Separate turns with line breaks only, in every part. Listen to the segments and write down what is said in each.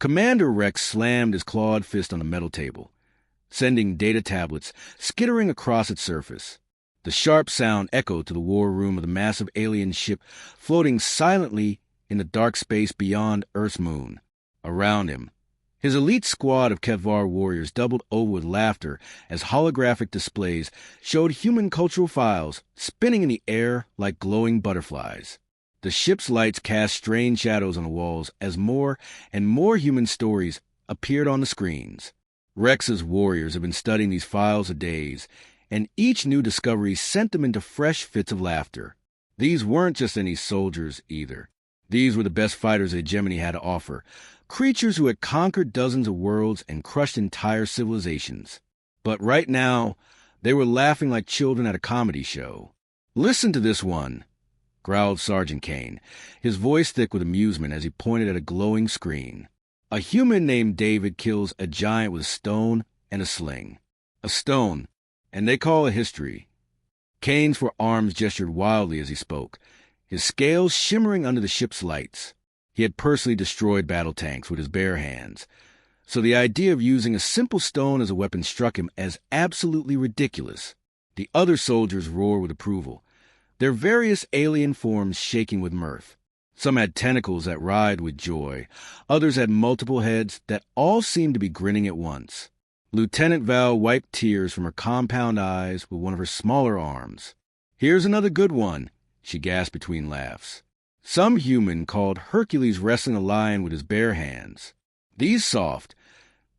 Commander Rex slammed his clawed fist on the metal table, sending data tablets skittering across its surface. The sharp sound echoed to the war room of the massive alien ship floating silently in the dark space beyond Earth's moon. Around him, his elite squad of HFY warriors doubled over with laughter as holographic displays showed human cultural files spinning in the air like glowing butterflies. The ship's lights cast strange shadows on the walls as more and more human stories appeared on the screens. Rex's warriors had been studying these files for days, and each new discovery sent them into fresh fits of laughter. These weren't just any soldiers, either. These were the best fighters Hegemony had to offer, creatures who had conquered dozens of worlds and crushed entire civilizations. But right now, they were laughing like children at a comedy show. "Listen to this one," growled Sergeant Kane, his voice thick with amusement as he pointed at a glowing screen. "A human named David kills a giant with a stone and a sling. A stone, and they call it history." Kane's forearms gestured wildly as he spoke, his scales shimmering under the ship's lights. He had personally destroyed battle tanks with his bare hands, so the idea of using a simple stone as a weapon struck him as absolutely ridiculous. The other soldiers roared with approval, their various alien forms shaking with mirth. Some had tentacles that writhed with joy. Others had multiple heads that all seemed to be grinning at once. Lieutenant Val wiped tears from her compound eyes with one of her smaller arms. "Here's another good one," she gasped between laughs. Some human called Hercules wrestling a lion with his bare hands. These soft,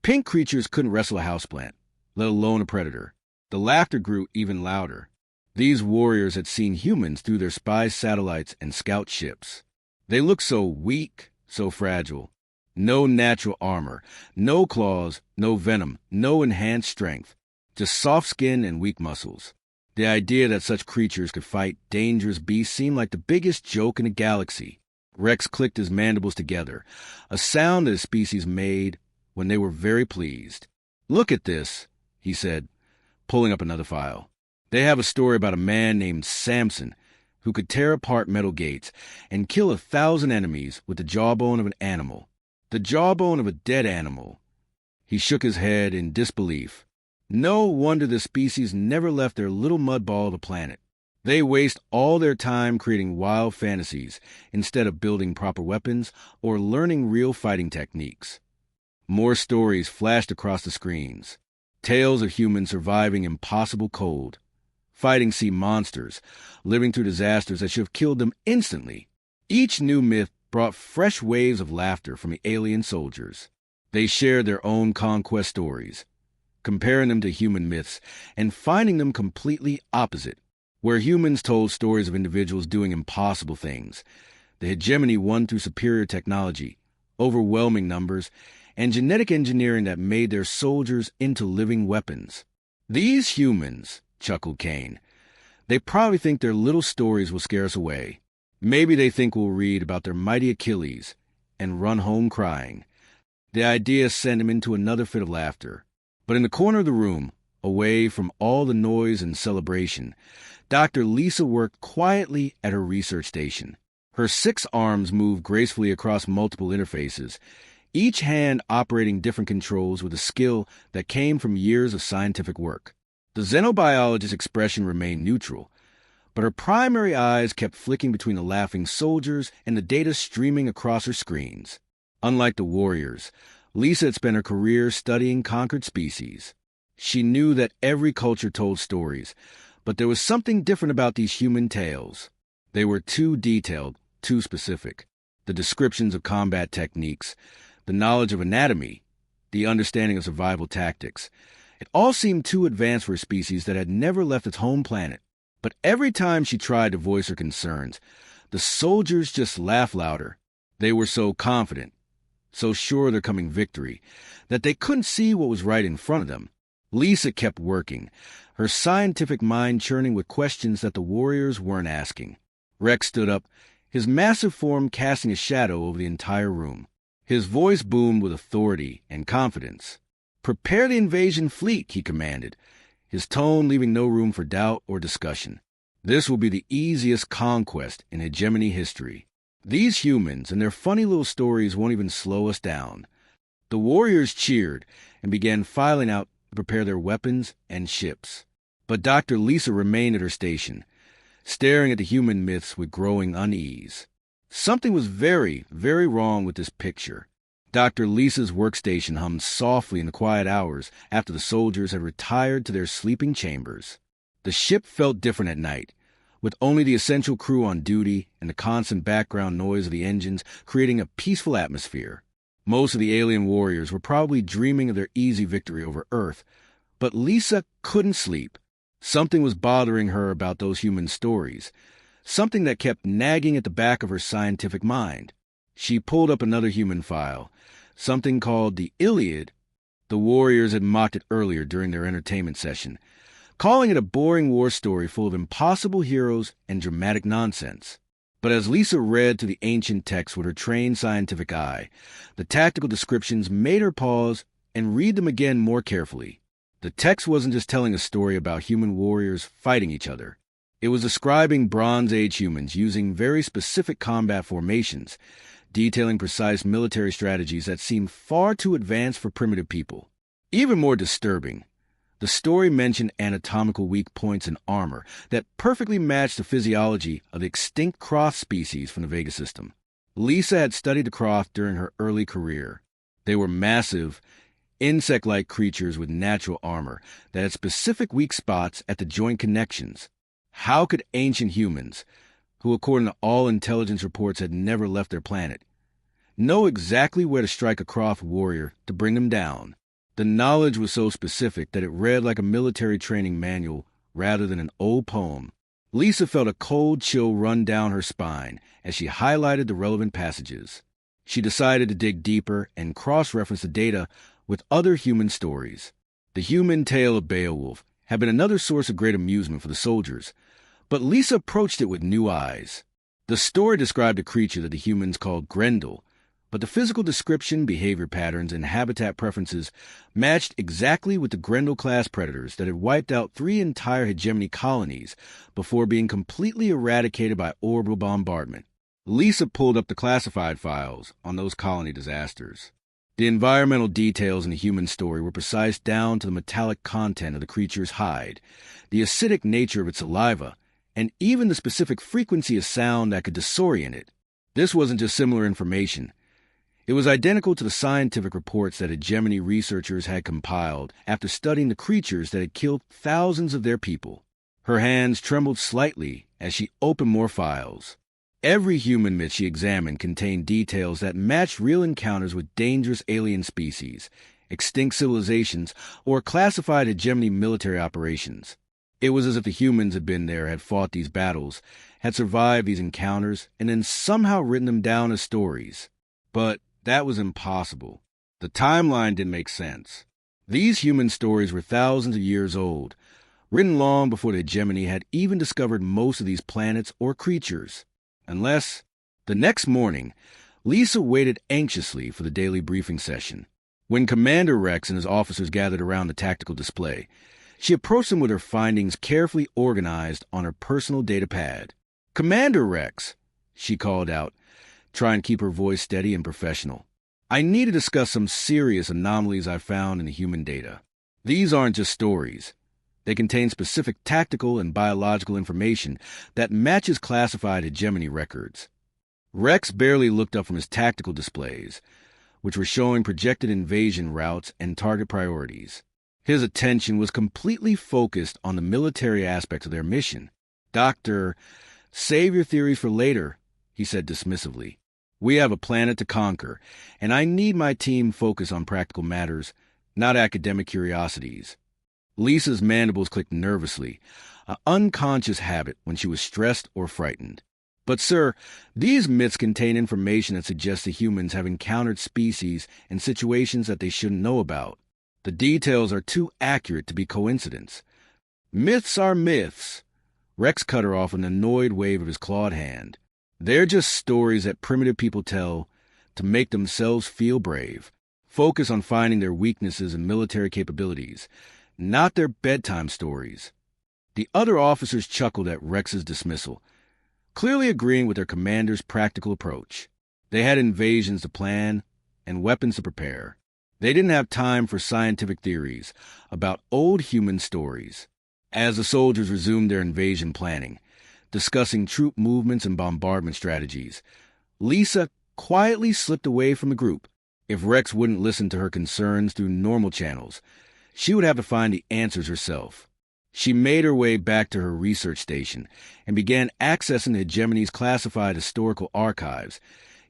pink creatures couldn't wrestle a houseplant, let alone a predator. The laughter grew even louder. These warriors had seen humans through their spy satellites and scout ships. They looked so weak, so fragile. No natural armor, no claws, no venom, no enhanced strength. Just soft skin and weak muscles. The idea that such creatures could fight dangerous beasts seemed like the biggest joke in the galaxy. Rex clicked his mandibles together, a sound that his species made when they were very pleased. "Look at this," he said, pulling up another file. "They have a story about a man named Samson who could tear apart metal gates and kill 1,000 enemies with the jawbone of an animal. The jawbone of a dead animal." He shook his head in disbelief. No wonder the species never left their little mud ball of the planet. They waste all their time creating wild fantasies instead of building proper weapons or learning real fighting techniques. More stories flashed across the screens. Tales of humans surviving impossible cold, fighting sea monsters, living through disasters that should have killed them instantly. Each new myth brought fresh waves of laughter from the alien soldiers. They shared their own conquest stories, comparing them to human myths and finding them completely opposite. Where humans told stories of individuals doing impossible things, the hegemony won through superior technology, overwhelming numbers, and genetic engineering that made their soldiers into living weapons. "These humans," chuckled Kane, "they probably think their little stories will scare us away. Maybe they think we'll read about their mighty Achilles and run home crying." The idea sent him into another fit of laughter. But in the corner of the room, away from all the noise and celebration, Dr. Lisa worked quietly at her research station. Her 6 arms moved gracefully across multiple interfaces, each hand operating different controls with a skill that came from years of scientific work. The xenobiologist's expression remained neutral, but her primary eyes kept flicking between the laughing soldiers and the data streaming across her screens. Unlike the warriors, Lisa had spent her career studying conquered species. She knew that every culture told stories, but there was something different about these human tales. They were too detailed, too specific. The descriptions of combat techniques, the knowledge of anatomy, the understanding of survival tactics. It all seemed too advanced for a species that had never left its home planet. But every time she tried to voice her concerns, the soldiers just laughed louder. They were so confident, so sure of their coming victory, that they couldn't see what was right in front of them. Lisa kept working, her scientific mind churning with questions that the warriors weren't asking. Rex stood up, his massive form casting a shadow over the entire room. His voice boomed with authority and confidence. "Prepare the invasion fleet," he commanded, his tone leaving no room for doubt or discussion. "This will be the easiest conquest in hegemony history. These humans and their funny little stories won't even slow us down. The warriors cheered and began filing out to prepare their weapons and ships. But Dr. Lisa remained at her station, staring at the human myths with growing unease. Something was very, very wrong with this picture. Dr. Lisa's workstation hummed softly in the quiet hours after the soldiers had retired to their sleeping chambers. The ship felt different at night, with only the essential crew on duty and the constant background noise of the engines creating a peaceful atmosphere. Most of the alien warriors were probably dreaming of their easy victory over Earth, but Lisa couldn't sleep. Something was bothering her about those human stories, something that kept nagging at the back of her scientific mind. She pulled up another human file, something called the Iliad. The warriors had mocked it earlier during their entertainment session, calling it a boring war story full of impossible heroes and dramatic nonsense. But as Lisa read through the ancient text with her trained scientific eye, the tactical descriptions made her pause and read them again more carefully. The text wasn't just telling a story about human warriors fighting each other. It was describing Bronze Age humans using very specific combat formations, detailing precise military strategies that seemed far too advanced for primitive people. Even more disturbing, the story mentioned anatomical weak points in armor that perfectly matched the physiology of the extinct Croth species from the Vega system. Lisa had studied the Croth during her early career. They were massive, insect-like creatures with natural armor that had specific weak spots at the joint connections. How could ancient humans, who according to all intelligence reports had never left their planet, know exactly where to strike a Croth warrior to bring them down? The knowledge was so specific that it read like a military training manual rather than an old poem. Lisa felt a cold chill run down her spine as she highlighted the relevant passages. She decided to dig deeper and cross-reference the data with other human stories. The human tale of Beowulf had been another source of great amusement for the soldiers, but Lisa approached it with new eyes. The story described a creature that the humans called Grendel, but the physical description, behavior patterns, and habitat preferences matched exactly with the Grendel-class predators that had wiped out 3 entire hegemony colonies before being completely eradicated by orbital bombardment. Lisa pulled up the classified files on those colony disasters. The environmental details in the human story were precise down to the metallic content of the creature's hide, the acidic nature of its saliva, and even the specific frequency of sound that could disorient it. This wasn't just similar information. It was identical to the scientific reports that hegemony researchers had compiled after studying the creatures that had killed thousands of their people. Her hands trembled slightly as she opened more files. Every human myth she examined contained details that matched real encounters with dangerous alien species, extinct civilizations, or classified hegemony military operations. It was as if the humans had been there, had fought these battles, had survived these encounters, and then somehow written them down as stories. But that was impossible. The timeline didn't make sense. These human stories were thousands of years old, written long before the hegemony had even discovered most of these planets or creatures. Unless, the next morning, Lisa waited anxiously for the daily briefing session. When Commander Rex and his officers gathered around the tactical display, she approached them with her findings carefully organized on her personal data pad. "Commander Rex," she called out, trying to keep her voice steady and professional. "I need to discuss some serious anomalies I found in the human data. These aren't just stories. They contain specific tactical and biological information that matches classified hegemony records." Rex barely looked up from his tactical displays, which were showing projected invasion routes and target priorities. His attention was completely focused on the military aspects of their mission. "Doctor, save your theories for later," he said dismissively. "We have a planet to conquer, and I need my team focused on practical matters, not academic curiosities." Lisa's mandibles clicked nervously, an unconscious habit when she was stressed or frightened. "But sir, these myths contain information that suggests the humans have encountered species and situations that they shouldn't know about. The details are too accurate to be coincidence." "Myths are myths." Rex cut her off with an annoyed wave of his clawed hand. "They're just stories that primitive people tell to make themselves feel brave. Focus on finding their weaknesses and military capabilities, not their bedtime stories." The other officers chuckled at Rex's dismissal, clearly agreeing with their commander's practical approach. They had invasions to plan and weapons to prepare. They didn't have time for scientific theories about old human stories. As the soldiers resumed their invasion planning, discussing troop movements and bombardment strategies, Lisa quietly slipped away from the group. If Rex wouldn't listen to her concerns through normal channels, she would have to find the answers herself. She made her way back to her research station and began accessing the Hegemony's classified historical archives,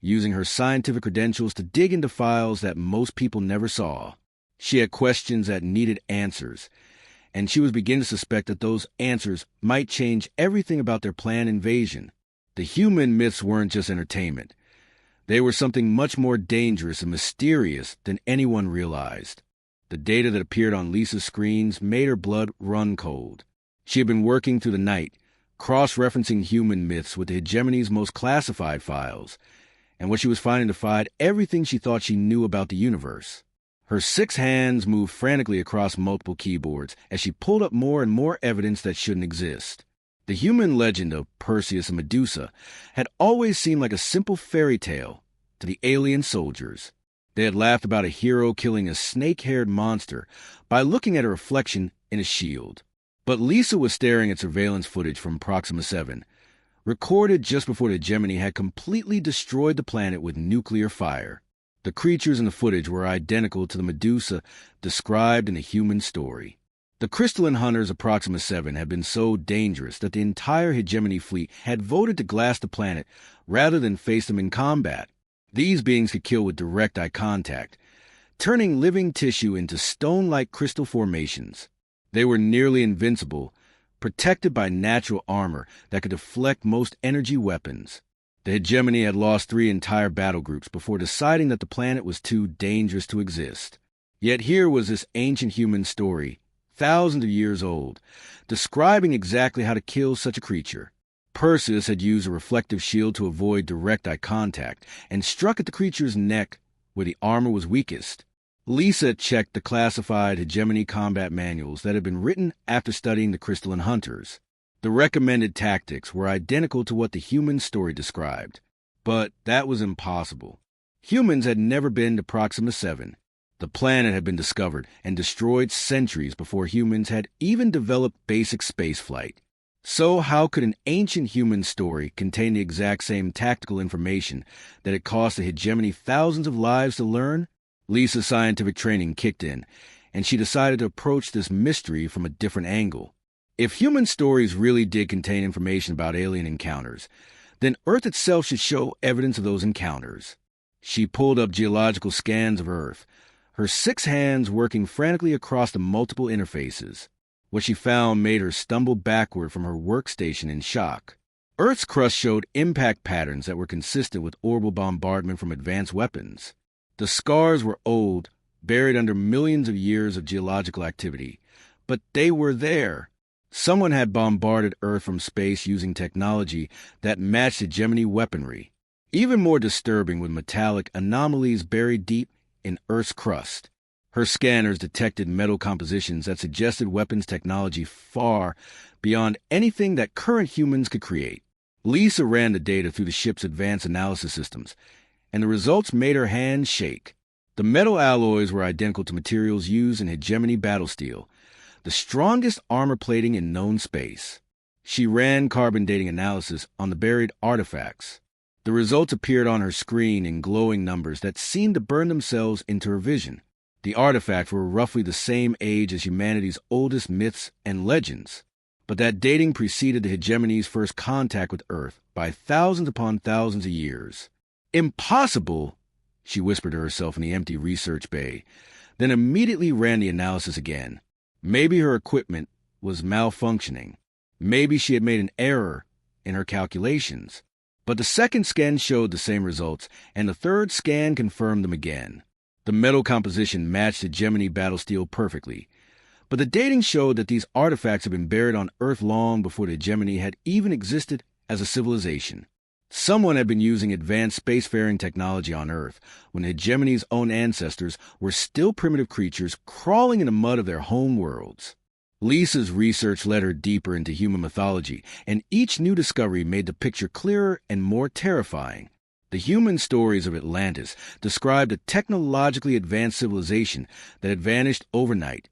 using her scientific credentials to dig into files that most people never saw. She had questions that needed answers, and she was beginning to suspect that those answers might change everything about their planned invasion. The human myths weren't just entertainment. They were something much more dangerous and mysterious than anyone realized. The data that appeared on Lisa's screens made her blood run cold. She had been working through the night, cross-referencing human myths with the Hegemony's most classified files, and what she was finding defied everything she thought she knew about the universe. Her 6 hands moved frantically across multiple keyboards as she pulled up more and more evidence that shouldn't exist. The human legend of Perseus and Medusa had always seemed like a simple fairy tale to the alien soldiers. They had laughed about a hero killing a snake-haired monster by looking at a reflection in a shield. But Lisa was staring at surveillance footage from Proxima 7, recorded just before the Hegemony had completely destroyed the planet with nuclear fire. The creatures in the footage were identical to the Medusa described in the human story. The crystalline hunters of Proxima 7 had been so dangerous that the entire Hegemony fleet had voted to glass the planet rather than face them in combat. These beings could kill with direct eye contact, turning living tissue into stone-like crystal formations. They were nearly invincible, protected by natural armor that could deflect most energy weapons. The Hegemony had lost 3 entire battle groups before deciding that the planet was too dangerous to exist. Yet here was this ancient human story, thousands of years old, describing exactly how to kill such a creature. Perseus had used a reflective shield to avoid direct eye contact and struck at the creature's neck where the armor was weakest. Lisa checked the classified Hegemony combat manuals that had been written after studying the crystalline hunters. The recommended tactics were identical to what the human story described, but that was impossible. Humans had never been to Proxima 7. The planet had been discovered and destroyed centuries before humans had even developed basic spaceflight. So how could an ancient human story contain the exact same tactical information that had cost the Hegemony thousands of lives to learn? Lisa's scientific training kicked in, and she decided to approach this mystery from a different angle. If human stories really did contain information about alien encounters, then Earth itself should show evidence of those encounters. She pulled up geological scans of Earth, her 6 hands working frantically across the multiple interfaces. What she found made her stumble backward from her workstation in shock. Earth's crust showed impact patterns that were consistent with orbital bombardment from advanced weapons. The scars were old, buried under millions of years of geological activity, but they were there. Someone had bombarded Earth from space using technology that matched Hegemony weaponry. Even more disturbing were metallic anomalies buried deep in Earth's crust. Her scanners detected metal compositions that suggested weapons technology far beyond anything that current humans could create. Lisa ran the data through the ship's advanced analysis systems, and the results made her hands shake. The metal alloys were identical to materials used in Hegemony battle steel, the strongest armor plating in known space. She ran carbon dating analysis on the buried artifacts. The results appeared on her screen in glowing numbers that seemed to burn themselves into her vision. The artifacts were roughly the same age as humanity's oldest myths and legends, but that dating preceded the Hegemony's first contact with Earth by thousands upon thousands of years. Impossible, she whispered to herself in the empty research bay, then immediately ran the analysis again. Maybe her equipment was malfunctioning. Maybe she had made an error in her calculations. But the second scan showed the same results, and the third scan confirmed them again. The metal composition matched the Hegemony battle steel perfectly, but the dating showed that these artifacts had been buried on Earth long before the Hegemony had even existed as a civilization. Someone had been using advanced spacefaring technology on Earth when the Hegemony's own ancestors were still primitive creatures crawling in the mud of their home worlds. Lisa's research led her deeper into human mythology, and each new discovery made the picture clearer and more terrifying. The human stories of Atlantis described a technologically advanced civilization that had vanished overnight,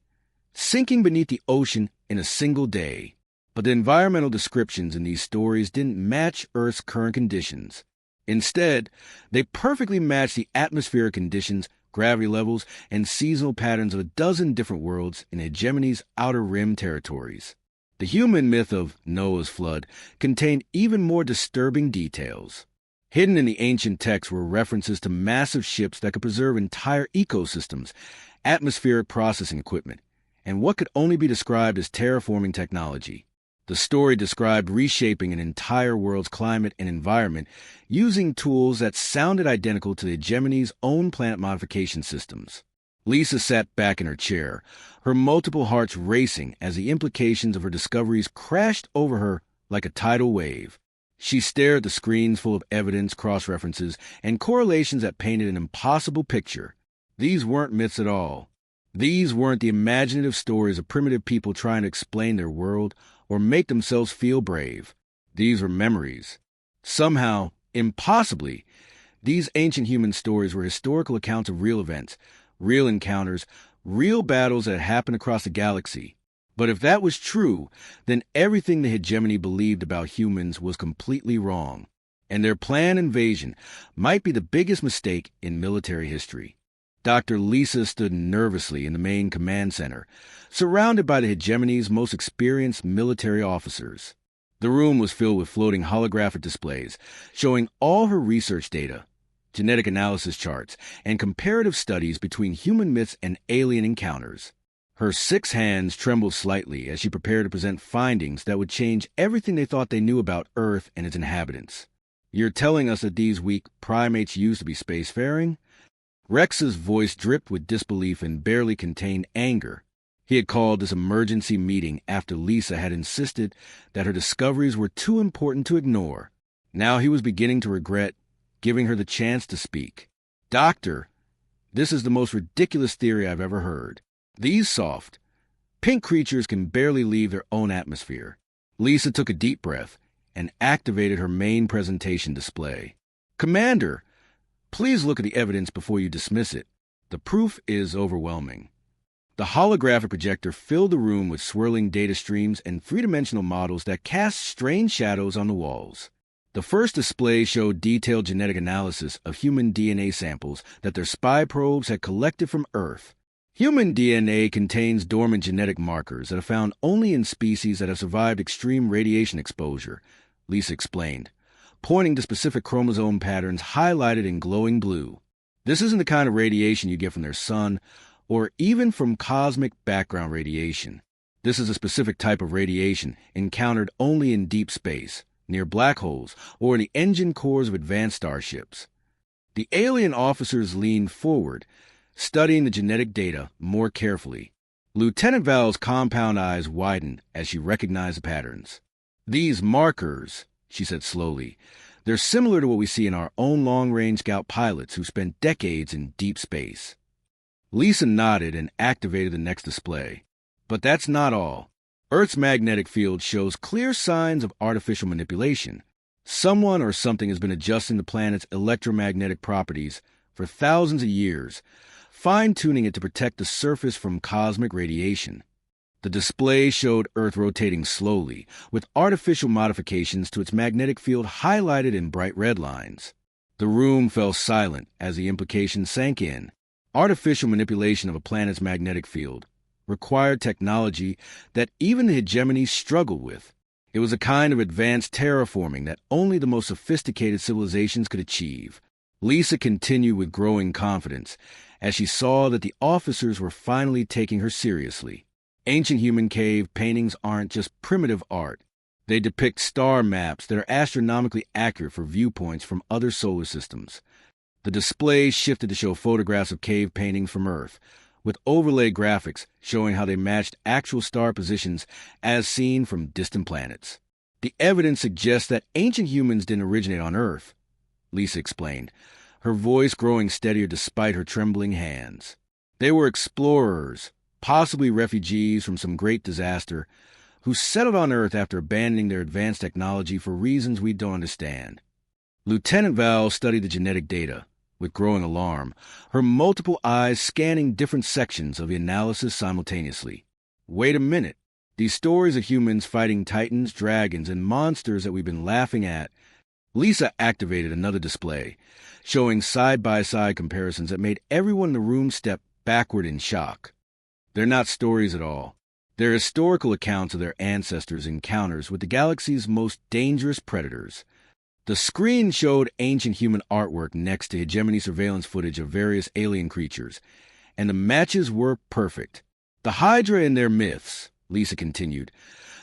sinking beneath the ocean in a single day. But the environmental descriptions in these stories didn't match Earth's current conditions. Instead, they perfectly matched the atmospheric conditions, gravity levels, and seasonal patterns of a dozen different worlds in hegemony's outer rim territories. The human myth of Noah's flood contained even more disturbing details. Hidden in the ancient texts were references to massive ships that could preserve entire ecosystems, atmospheric processing equipment, and what could only be described as terraforming technology. The story described reshaping an entire world's climate and environment using tools that sounded identical to the hegemony's own planet modification systems. Lisa sat back in her chair, her multiple hearts racing as the implications of her discoveries crashed over her like a tidal wave. She stared at the screens full of evidence, cross-references, and correlations that painted an impossible picture. These weren't myths at all. These weren't the imaginative stories of primitive people trying to explain their world or make themselves feel brave. These were memories. Somehow, impossibly, these ancient human stories were historical accounts of real events, real encounters, real battles that happened across the galaxy. But if that was true, then everything the hegemony believed about humans was completely wrong, and their planned invasion might be the biggest mistake in military history. Dr. Lisa stood nervously in the main command center, surrounded by the hegemony's most experienced military officers. The room was filled with floating holographic displays, showing all her research data, genetic analysis charts, and comparative studies between human myths and alien encounters. Her 6 hands trembled slightly as she prepared to present findings that would change everything they thought they knew about Earth and its inhabitants. "You're telling us that these weak primates used to be spacefaring?" Rex's voice dripped with disbelief and barely contained anger. He had called this emergency meeting after Lisa had insisted that her discoveries were too important to ignore. Now he was beginning to regret giving her the chance to speak. "Doctor, this is the most ridiculous theory I've ever heard. These soft, pink creatures can barely leave their own atmosphere." Lisa took a deep breath and activated her main presentation display. "Commander, please look at the evidence before you dismiss it. The proof is overwhelming." The holographic projector filled the room with swirling data streams and three-dimensional models that cast strange shadows on the walls. The first display showed detailed genetic analysis of human DNA samples that their spy probes had collected from Earth. Human DNA contains dormant genetic markers that are found only in species that have survived extreme radiation exposure, Lisa explained, pointing to specific chromosome patterns highlighted in glowing blue. This isn't the kind of radiation you get from their sun, or even from cosmic background radiation. This is a specific type of radiation encountered only in deep space, near black holes, or in the engine cores of advanced starships. The alien officers leaned forward, studying the genetic data more carefully. Lieutenant Val's compound eyes widened as she recognized the patterns. "These markers," she said slowly, "they're similar to what we see in our own long-range scout pilots who spent decades in deep space." Lisa nodded and activated the next display. But that's not all. Earth's magnetic field shows clear signs of artificial manipulation. Someone or something has been adjusting the planet's electromagnetic properties for thousands of years, fine-tuning it to protect the surface from cosmic radiation. The display showed Earth rotating slowly, with artificial modifications to its magnetic field highlighted in bright red lines. The room fell silent as the implications sank in. Artificial manipulation of a planet's magnetic field required technology that even the hegemony struggled with. It was a kind of advanced terraforming that only the most sophisticated civilizations could achieve. Lisa continued with growing confidence as she saw that the officers were finally taking her seriously. Ancient human cave paintings aren't just primitive art. They depict star maps that are astronomically accurate for viewpoints from other solar systems. The display shifted to show photographs of cave paintings from Earth, with overlay graphics showing how they matched actual star positions as seen from distant planets. "The evidence suggests that ancient humans didn't originate on Earth," Lisa explained, her voice growing steadier despite her trembling hands. "They were explorers, possibly refugees from some great disaster, who settled on Earth after abandoning their advanced technology for reasons we don't understand." Lieutenant Val studied the genetic data with growing alarm, her multiple eyes scanning different sections of the analysis simultaneously. Wait a minute. These stories of humans fighting titans, dragons, and monsters that we've been laughing at. Lisa activated another display, showing side-by-side comparisons that made everyone in the room step backward in shock. They're not stories at all. They're historical accounts of their ancestors' encounters with the galaxy's most dangerous predators. The screen showed ancient human artwork next to hegemony surveillance footage of various alien creatures, and the matches were perfect. The Hydra and their myths, Lisa continued,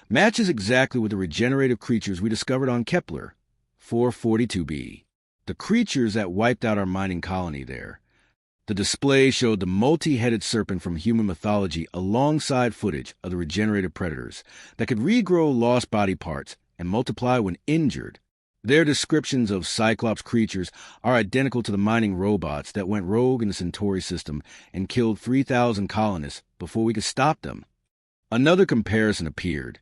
matches exactly with the regenerative creatures we discovered on Kepler 442b, the creatures that wiped out our mining colony there. The display showed the multi-headed serpent from human mythology alongside footage of the regenerative predators that could regrow lost body parts and multiply when injured. Their descriptions of Cyclops creatures are identical to the mining robots that went rogue in the Centauri system and killed 3,000 colonists before we could stop them. Another comparison appeared,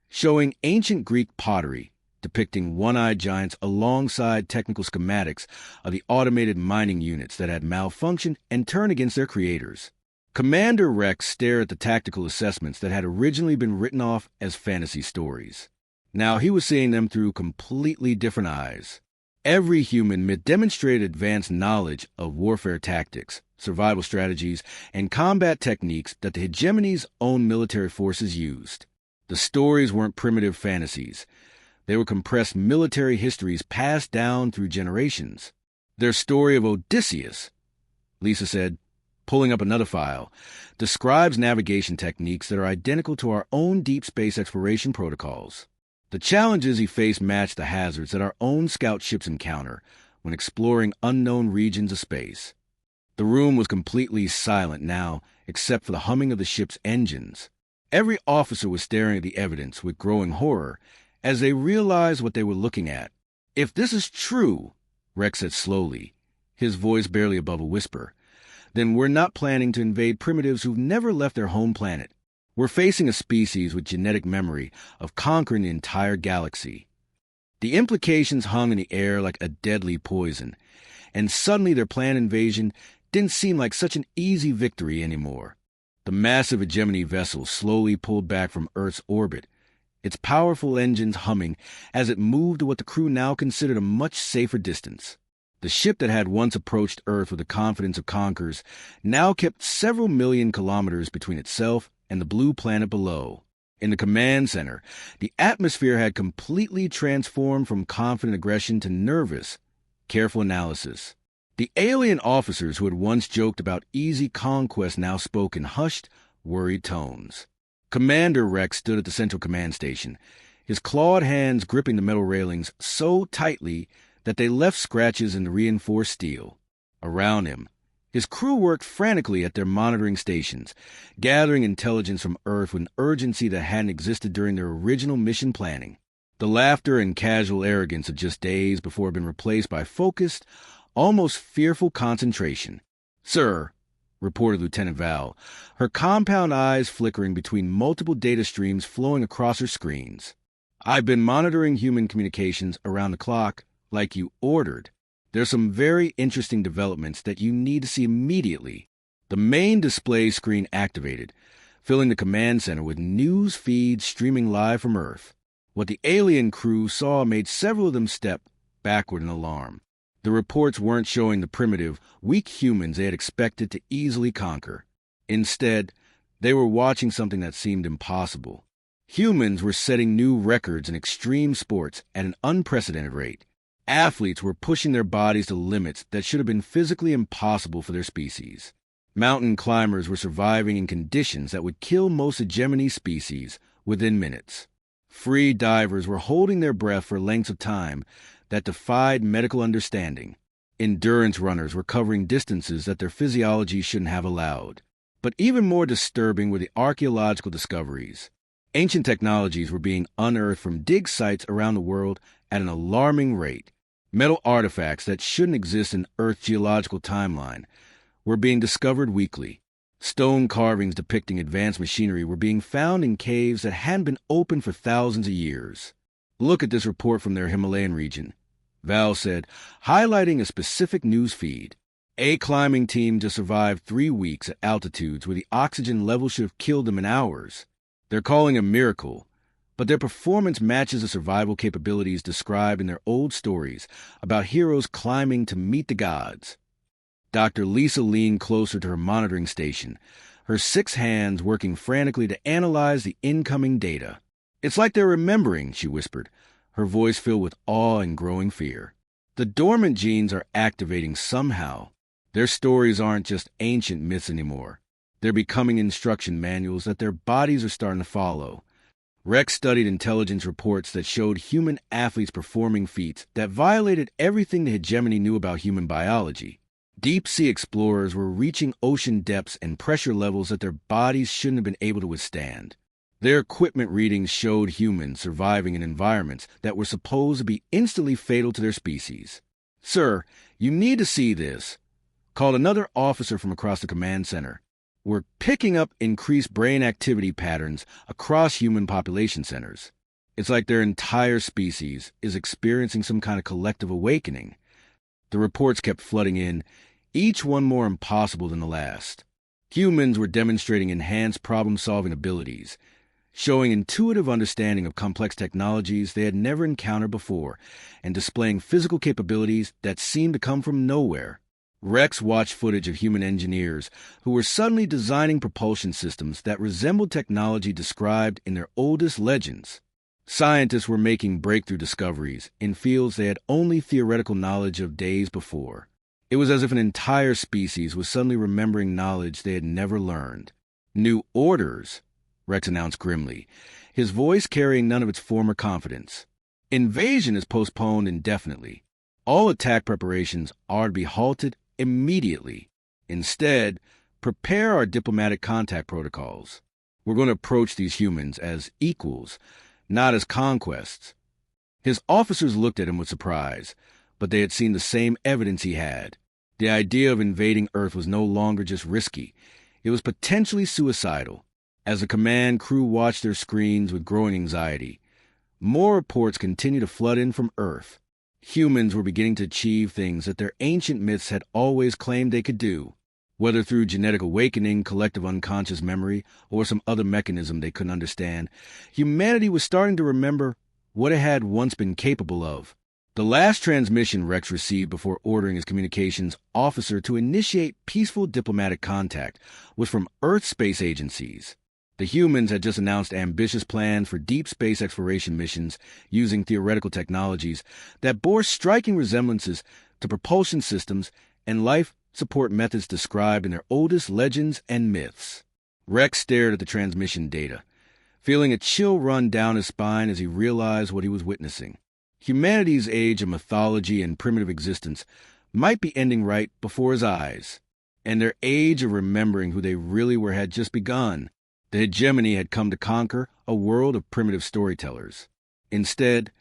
showing ancient Greek pottery depicting one-eyed giants alongside technical schematics of the automated mining units that had malfunctioned and turned against their creators. Commander Rex stared at the tactical assessments that had originally been written off as fantasy stories. Now he was seeing them through completely different eyes. Every human myth demonstrated advanced knowledge of warfare tactics, survival strategies, and combat techniques that the hegemony's own military forces used. The stories weren't primitive fantasies. They were compressed military histories passed down through generations. Their story of Odysseus, Lisa said, pulling up another file, describes navigation techniques that are identical to our own deep space exploration protocols. The challenges he faced matched the hazards that our own scout ships encounter when exploring unknown regions of space. The room was completely silent now, except for the humming of the ship's engines. Every officer was staring at the evidence with growing horror as they realized what they were looking at. "If this is true," Rex said slowly, his voice barely above a whisper, "then we're not planning to invade primitives who've never left their home planet. We're facing a species with genetic memory of conquering the entire galaxy." The implications hung in the air like a deadly poison, and suddenly their planned invasion didn't seem like such an easy victory anymore. The massive hegemony vessel slowly pulled back from Earth's orbit, its powerful engines humming as it moved to what the crew now considered a much safer distance. The ship that had once approached Earth with the confidence of conquerors now kept several million kilometers between itself and the blue planet below. In the command center, the atmosphere had completely transformed from confident aggression to nervous, careful analysis. The alien officers who had once joked about easy conquest now spoke in hushed, worried tones. Commander Rex stood at the central command station, his clawed hands gripping the metal railings so tightly that they left scratches in the reinforced steel. Around him, his crew worked frantically at their monitoring stations, gathering intelligence from Earth with an urgency that hadn't existed during their original mission planning. The laughter and casual arrogance of just days before had been replaced by focused, almost fearful concentration. "Sir," reported Lieutenant Val, her compound eyes flickering between multiple data streams flowing across her screens. "I've been monitoring human communications around the clock, like you ordered. There's some very interesting developments that you need to see immediately." The main display screen activated, filling the command center with news feeds streaming live from Earth. What the alien crew saw made several of them step backward in alarm. The reports weren't showing the primitive, weak humans they had expected to easily conquer. Instead, they were watching something that seemed impossible. Humans were setting new records in extreme sports at an unprecedented rate. Athletes were pushing their bodies to limits that should have been physically impossible for their species. Mountain climbers were surviving in conditions that would kill most hegemony species within minutes. Free divers were holding their breath for lengths of time that defied medical understanding. Endurance runners were covering distances that their physiology shouldn't have allowed. But even more disturbing were the archaeological discoveries. Ancient technologies were being unearthed from dig sites around the world at an alarming rate. Metal artifacts that shouldn't exist in Earth's geological timeline were being discovered weekly. Stone carvings depicting advanced machinery were being found in caves that hadn't been opened for thousands of years. "Look at this report from their Himalayan region," Val said, highlighting a specific news feed. A climbing team just survived 3 weeks at altitudes where the oxygen level should have killed them in hours. They're calling it a miracle, but their performance matches the survival capabilities described in their old stories about heroes climbing to meet the gods. Dr. Lisa leaned closer to her monitoring station, her 6 hands working frantically to analyze the incoming data. It's like they're remembering, she whispered, her voice filled with awe and growing fear. The dormant genes are activating somehow. Their stories aren't just ancient myths anymore. They're becoming instruction manuals that their bodies are starting to follow. Rex studied intelligence reports that showed human athletes performing feats that violated everything the hegemony knew about human biology. Deep-sea explorers were reaching ocean depths and pressure levels that their bodies shouldn't have been able to withstand. Their equipment readings showed humans surviving in environments that were supposed to be instantly fatal to their species. "Sir, you need to see this," called another officer from across the command center. "We're picking up increased brain activity patterns across human population centers. It's like their entire species is experiencing some kind of collective awakening." The reports kept flooding in, each one more impossible than the last. Humans were demonstrating enhanced problem-solving abilities, showing intuitive understanding of complex technologies they had never encountered before, and displaying physical capabilities that seemed to come from nowhere. Rex watched footage of human engineers who were suddenly designing propulsion systems that resembled technology described in their oldest legends. Scientists were making breakthrough discoveries in fields they had only theoretical knowledge of days before. It was as if an entire species was suddenly remembering knowledge they had never learned. "New orders," Rex announced grimly, his voice carrying none of its former confidence. "Invasion is postponed indefinitely. All attack preparations are to be halted immediately. Instead, prepare our diplomatic contact protocols. We're going to approach these humans as equals, not as conquests." His officers looked at him with surprise, but they had seen the same evidence he had. The idea of invading Earth was no longer just risky. It was potentially suicidal. As the command crew watched their screens with growing anxiety, more reports continued to flood in from Earth. Humans were beginning to achieve things that their ancient myths had always claimed they could do. Whether through genetic awakening, collective unconscious memory, or some other mechanism they couldn't understand, humanity was starting to remember what it had once been capable of. The last transmission Rex received before ordering his communications officer to initiate peaceful diplomatic contact was from Earth space agencies. The humans had just announced ambitious plans for deep space exploration missions using theoretical technologies that bore striking resemblances to propulsion systems and life support methods described in their oldest legends and myths. Rex stared at the transmission data, feeling a chill run down his spine as he realized what he was witnessing. Humanity's age of mythology and primitive existence might be ending right before his eyes, and their age of remembering who they really were had just begun. The hegemony had come to conquer a world of primitive storytellers. Instead,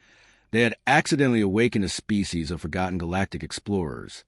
they had accidentally awakened a species of forgotten galactic explorers.